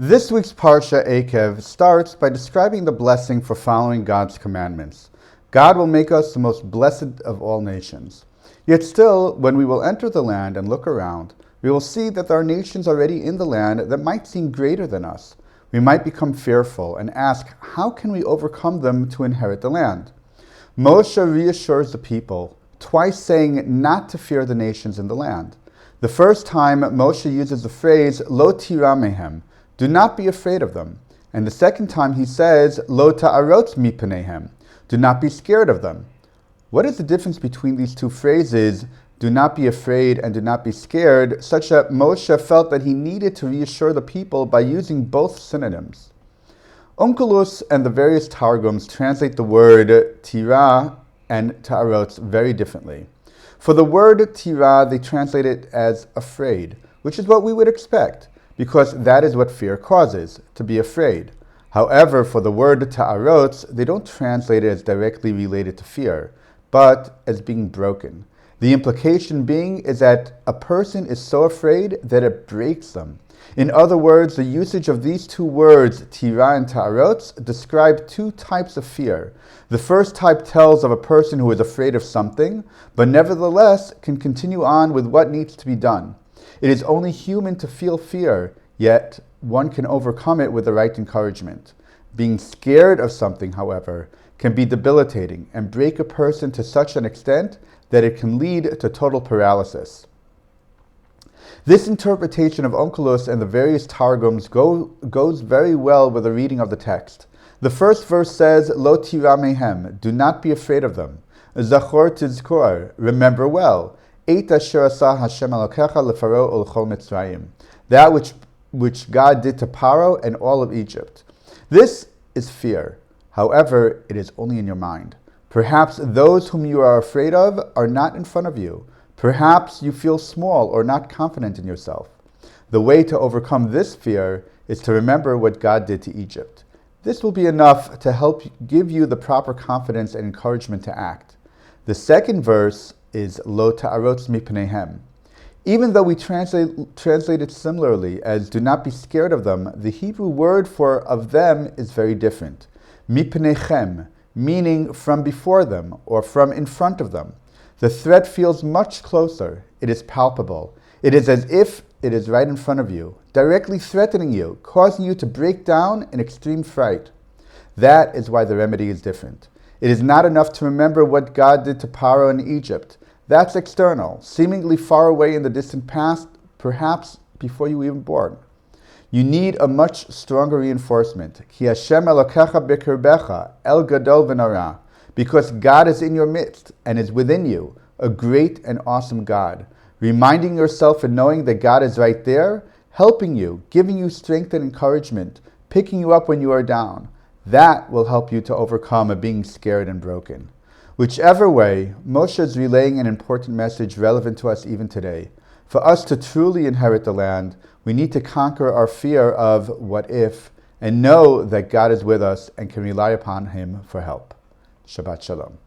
This week's Parsha Eikev starts by describing the blessing for following God's commandments. God will make us the most blessed of all nations. Yet still, when we will enter the land and look around, we will see that there are nations already in the land that might seem greater than us. We might become fearful and ask, how can we overcome them to inherit the land? Moshe reassures the people, twice saying not to fear the nations in the land. The first time, Moshe uses the phrase, Lo tira mehem, do not be afraid of them. And the second time he says, Lo ta'arotz mipanehem, do not be scared of them. What is the difference between these two phrases, do not be afraid and do not be scared, such that Moshe felt that he needed to reassure the people by using both synonyms? Onkelos and the various Targums translate the word tira and ta'arotz very differently. For the word tira, they translate it as afraid, which is what we would expect, because that is what fear causes, to be afraid. However, for the word ta'arotz, they don't translate it as directly related to fear, but as being broken. The implication being is that a person is so afraid that it breaks them. In other words, the usage of these two words, tira and ta'arotz, describe two types of fear. The first type tells of a person who is afraid of something, but nevertheless can continue on with what needs to be done. It is only human to feel fear, yet one can overcome it with the right encouragement. Being scared of something, however, can be debilitating and break a person to such an extent that it can lead to total paralysis. This interpretation of Onkelos and the various Targums goes very well with the reading of the text. The first verse says, Lo tira mehem, do not be afraid of them. Zachor tizkor, remember well. That which God did to Paro and all of Egypt. This is fear. However, it is only in your mind. Perhaps those whom you are afraid of are not in front of you. Perhaps you feel small or not confident in yourself. The way to overcome this fear is to remember what God did to Egypt. This will be enough to help give you the proper confidence and encouragement to act. The second verse is Lo ta'arotz mipanehem. Even though we translate it similarly as do not be scared of them, the Hebrew word for of them is very different. Mipanechem, meaning from before them or from in front of them. The threat feels much closer. It is palpable. It is as if it is right in front of you, directly threatening you, causing you to break down in extreme fright. That is why the remedy is different. It is not enough to remember what God did to Paro in Egypt. That's external, seemingly far away in the distant past, perhaps before you were even born. You need a much stronger reinforcement. Ki Hashem Elokecha b'kirbecha, El Gadol v'Nara, because God is in your midst and is within you, a great and awesome God. Reminding yourself and knowing that God is right there, helping you, giving you strength and encouragement, picking you up when you are down. That will help you to overcome a being scared and broken. Whichever way, Moshe is relaying an important message relevant to us even today. For us to truly inherit the land, we need to conquer our fear of what if, and know that God is with us and can rely upon Him for help. Shabbat Shalom.